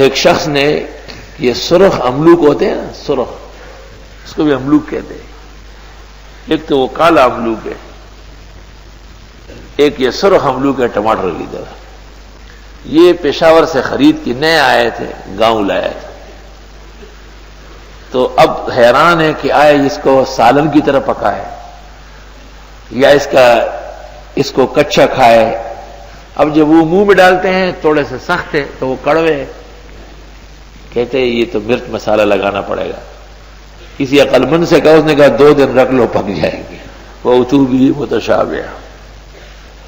ایک شخص نے یہ سرخ املوک ہوتے ہیں نا، سرخ، اس کو بھی املوک کہتے ہیں. ایک تو وہ کالا املوک ہے، ایک یہ سرخ املوک ہے ٹماٹر کی طرح. یہ پشاور سے خرید کے نئے آئے تھے، گاؤں لائے تھے. تو اب حیران ہے کہ آئے اس کو سالن کی طرح پکائے یا اس کو کچا کھائے. اب جب وہ منہ میں ڈالتے ہیں تھوڑے سے سخت ہے تو وہ کڑوے، کہتے ہیں یہ تو مرچ مسالہ لگانا پڑے گا. کسی عقل مند سے کہا، اس نے کہا 2 دن رکھ لو پک جائیں گے. وَأُتُوا بِهِ مُتَشَابِهًا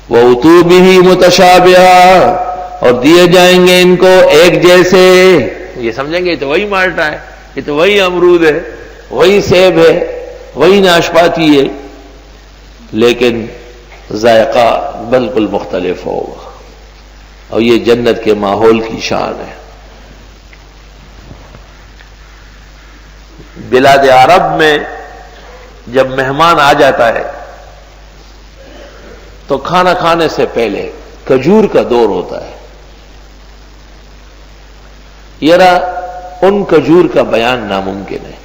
وَأُتُوا بِهِ مُتَشَابِهًا، اور دیے جائیں گے ان کو ایک جیسے. یہ سمجھیں گے یہ تو وہی مالٹا ہے، یہ تو وہی امرود ہے، وہی سیب ہے، وہی ناشپاتی ہے، لیکن ذائقہ بالکل مختلف ہوگا. اور یہ جنت کے ماحول کی شان ہے. بلاد عرب میں جب مہمان آ جاتا ہے تو کھانا کھانے سے پہلے کھجور کا دور ہوتا ہے. یرا ان کھجور کا بیان ناممکن ہے.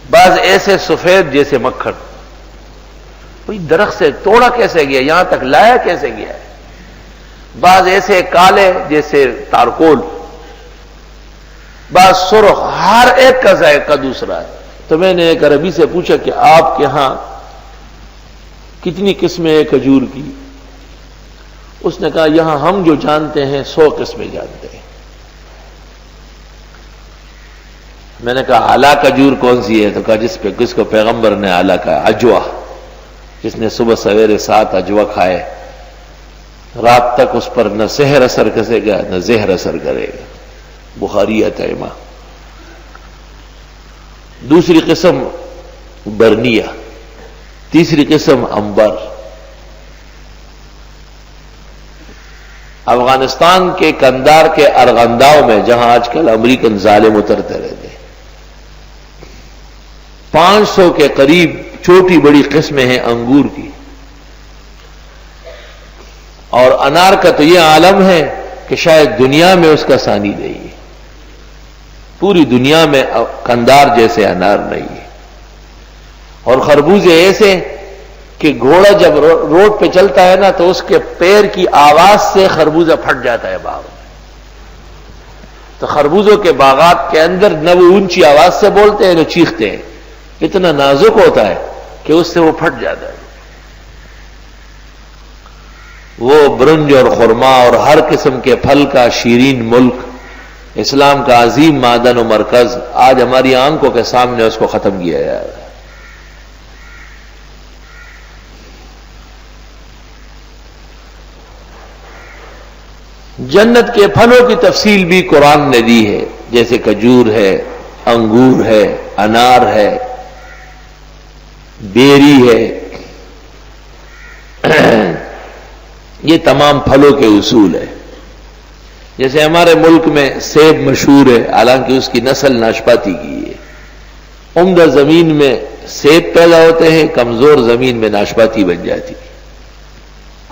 بعض ایسے سفید جیسے مکھن، کوئی درخت سے توڑا کیسے گیا، یہاں تک لایا کیسے گیا ہے. بعض ایسے کالے جیسے تارکول، بعض سرخ، ہر ایک کا ذائقہ دوسرا ہے. تو میں نے ایک عربی سے پوچھا کہ آپ کے ہاں کتنی قسمیں ہیں کھجور کی؟ اس نے کہا یہاں ہم جو جانتے ہیں 100 قسمیں جانتے ہیں. میں نے کہا اعلیٰ کھجور کون سی ہے؟ تو کہا جس کو پیغمبر نے اعلیٰ کہا، اجوا. جس نے صبح سویرے 7 اجوا کھائے، رات تک اس پر نہ سحر اثر کرے گا نہ زہر اثر کرے گا. بخاری اطعمہ. دوسری قسم برنیہ، تیسری قسم عنبر. افغانستان کے کندار کے ارغنداؤں میں جہاں آج کل امریکن ظالم اترتے رہتے، 500 کے قریب چھوٹی بڑی قسمیں ہیں انگور کی. اور انار کا تو یہ عالم ہے کہ شاید دنیا میں اس کا ثانی نہیں ہے. پوری دنیا میں کندار جیسے انار نہیں ہے. اور خربوزے ایسے کہ گھوڑا جب روڈ پہ چلتا ہے نا تو اس کے پیر کی آواز سے خربوزہ پھٹ جاتا ہے باغ میں. تو خربوزوں کے باغات کے اندر نہ وہ اونچی آواز سے بولتے ہیں نہ چیختے ہیں، اتنا نازک ہوتا ہے کہ اس سے وہ پھٹ جاتا ہے. وہ برنج اور خرما اور ہر قسم کے پھل کا شیرین ملک، اسلام کا عظیم معدن و مرکز، آج ہماری آنکھوں کے سامنے اس کو ختم کیا جا رہا ہے. جنت کے پھلوں کی تفصیل بھی قرآن نے دی ہے، جیسے کھجور ہے، انگور ہے، انار ہے، بیری ہے. یہ تمام پھلوں کے اصول ہے. جیسے ہمارے ملک میں سیب مشہور ہے، حالانکہ اس کی نسل ناشپاتی کی ہے. عمدہ زمین میں سیب پیدا ہوتے ہیں، کمزور زمین میں ناشپاتی بن جاتی ہے.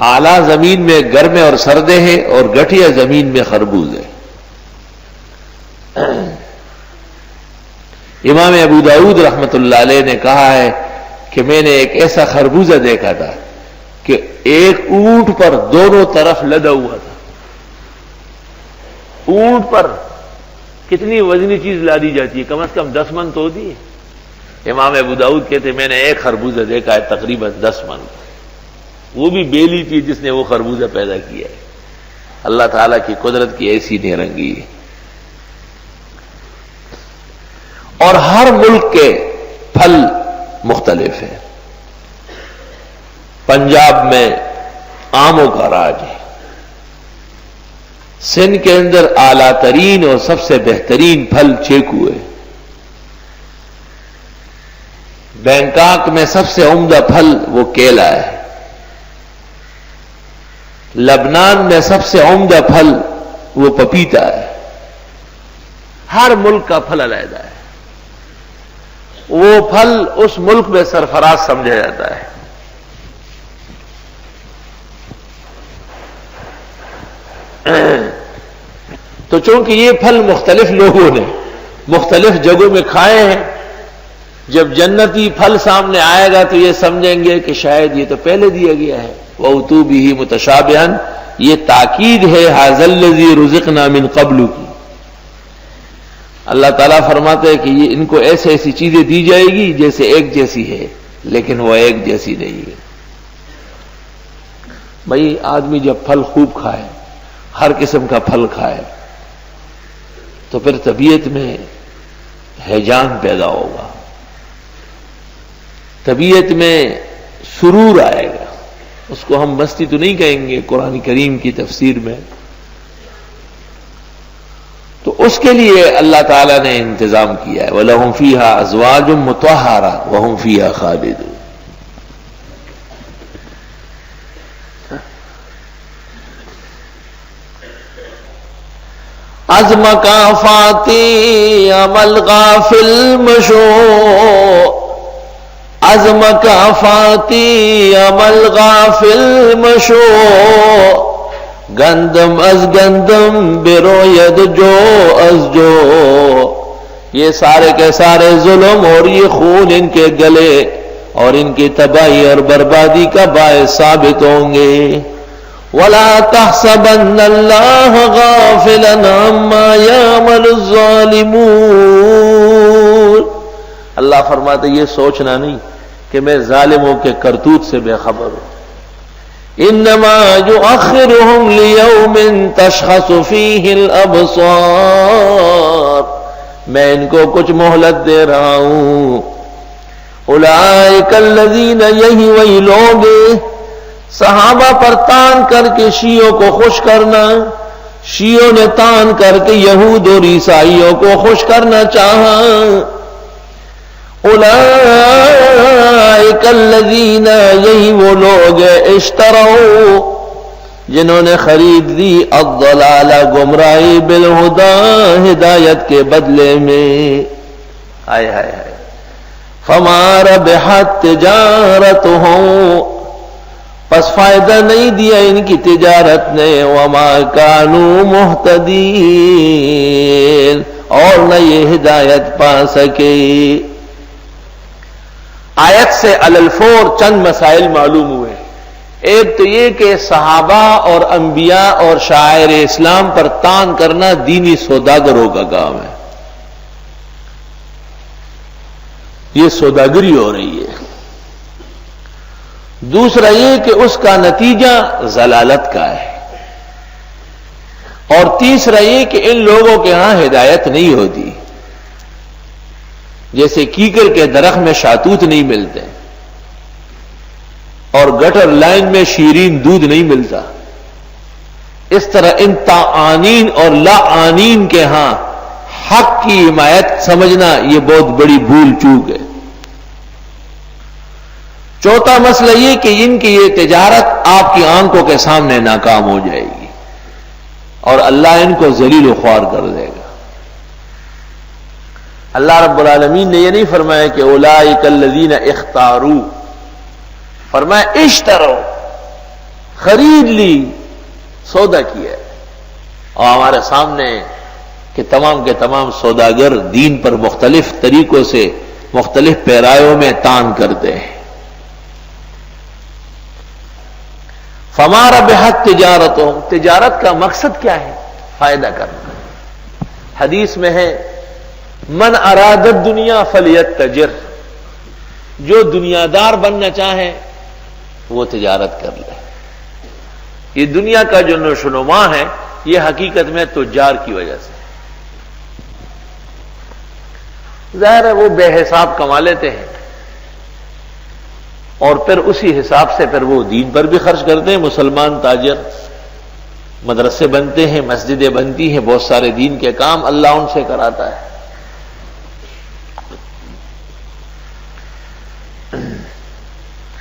اعلیٰ زمین میں گرمے اور سردے ہیں اور گٹھیا زمین میں خربوز ہے. امام ابو داؤد رحمت اللہ علیہ نے کہا ہے کہ میں نے ایک ایسا خربوزہ دیکھا تھا کہ ایک اونٹ پر دونوں طرف لدا ہوا تھا. اونٹ پر کتنی وزنی چیز لا دی جاتی ہے، کم از کم 10 من تو ہوتی ہے. امام ابو داؤد کہتے میں نے ایک خربوزہ دیکھا ہے تقریباً 10 من. وہ بھی بیلی تھی جس نے وہ خربوزہ پیدا کیا ہے. اللہ تعالیٰ کی قدرت کی ایسی نرنگی ہے. اور ہر ملک کے پھل مختلف ہیں. پنجاب میں آموں کا راج ہے. سندھ کے اندر اعلیٰ ترین اور سب سے بہترین پھل چیکو ہے. بینکاک میں سب سے عمدہ پھل وہ کیلا ہے. لبنان میں سب سے عمدہ پھل وہ پپیتا ہے. ہر ملک کا پھل علیحدہ ہے. وہ پھل اس ملک میں سرفراز سمجھا جاتا ہے. تو چونکہ یہ پھل مختلف لوگوں نے مختلف جگہوں میں کھائے ہیں، جب جنتی پھل سامنے آئے گا تو یہ سمجھیں گے کہ شاید یہ تو پہلے دیا گیا ہے۔ وَأُتُوا بِهِ مُتَشَابِهًا، یہ تاکید ہے هَذَا الَّذِي رُزِقْنَا مِن قَبْلُ کی۔ اللہ تعالیٰ فرماتے ہیں کہ یہ ان کو ایسی چیزیں دی جائے گی جیسے ایک جیسی ہے، لیکن وہ ایک جیسی نہیں ہے۔ بھائی آدمی جب پھل خوب کھائے، ہر قسم کا پھل کھائے، تو پھر طبیعت میں ہیجان پیدا ہوگا، طبیعت میں سرور آئے گا۔ اس کو ہم مستی تو نہیں کہیں گے قرآن کریم کی تفسیر میں، تو اس کے لیے اللہ تعالیٰ نے انتظام کیا ہے وَلَهُمْ فِيهَا أَزْوَاجٌ مُطَهَّرَةٌ وَهُمْ فِيهَا خَالِدُونَ۔ از مکافاتی عمل غافل مشو، از مکافاتی عمل غافل مشو، گندم از گندم بروید جو از جو۔ یہ سارے کے سارے ظلم اور یہ خون ان کے گلے اور ان کی تباہی اور بربادی کا باعث ثابت ہوں گے۔ وَلَا تَحْسَبَنَّ اللَّهَ غَافِلًا عَمَّا يَعْمَلُ الظَّالِمُونَ۔ اللہ فرماتے یہ سوچنا نہیں کہ میں ظالموں کے کرتوت سے بے خبر ہوں۔ انما يؤخرهم ليوم تشخص فيه الابصار، میں ان کو کچھ مہلت دے رہا ہوں۔ اولئک الذین، یہی وہی لوگ صحابہ پر تان کر کے شیعوں کو خوش کرنا، شیعوں نے تان کر کے یہود اور عیسائیوں کو خوش کرنا چاہا۔ اولئک الذین، یہی وہ لوگ اشتروا، جنہوں نے خرید دی الضلال، گمراہی، بالہدی، ہدایت کے بدلے میں۔ ہائے ہائے ہائے، فما ربحت تجارتہم، پس فائدہ نہیں دیا ان کی تجارت نے، وما کانوا مہتدین، اور نہ یہ ہدایت پا سکے۔ آیت سے علی الفور چند مسائل معلوم ہوئے۔ ایک تو یہ کہ صحابہ اور انبیاء اور شاعر اسلام پر تان کرنا دینی سوداگروں کا کام ہے، یہ سوداگری ہو رہی ہے۔ دوسرا یہ کہ اس کا نتیجہ ضلالت کا ہے، اور تیسرا یہ کہ ان لوگوں کے ہاں ہدایت نہیں ہوتی، جیسے کیکر کے درخت میں شاتوت نہیں ملتے اور گٹر لائن میں شیرین دودھ نہیں ملتا، اس طرح ان تعانین اور لعانین کے ہاں حق کی حمایت سمجھنا یہ بہت بڑی بھول چوک ہے۔ چوتھا مسئلہ یہ کہ ان کی یہ تجارت آپ کی آنکھوں کے سامنے ناکام ہو جائے گی اور اللہ ان کو ذلیل و خوار کر دے گا۔ اللہ رب العالمین نے یہ نہیں فرمایا کہ اولئک الذین اختاروا، فرمایا اشتروا، خرید لی، سودا کیا۔ اور ہمارے سامنے کہ تمام کے تمام سوداگر دین پر مختلف طریقوں سے مختلف پیرایوں میں تان کرتے ہیں۔ فما ربحت تجارتہم، تجارت کا مقصد کیا ہے؟ فائدہ کرنا۔ حدیث میں ہے من اراد الدنیا فلیتجر، جو دنیا دار بننا چاہے وہ تجارت کر لے۔ یہ دنیا کا جو نشو و نما ہے یہ حقیقت میں تجار کی وجہ سے، ظاہر ہے وہ بے حساب کما لیتے ہیں اور پھر اسی حساب سے پھر وہ دین پر بھی خرچ کرتے ہیں۔ مسلمان تاجر، مدرسے بنتے ہیں، مسجدیں بنتی ہیں، بہت سارے دین کے کام اللہ ان سے کراتا ہے۔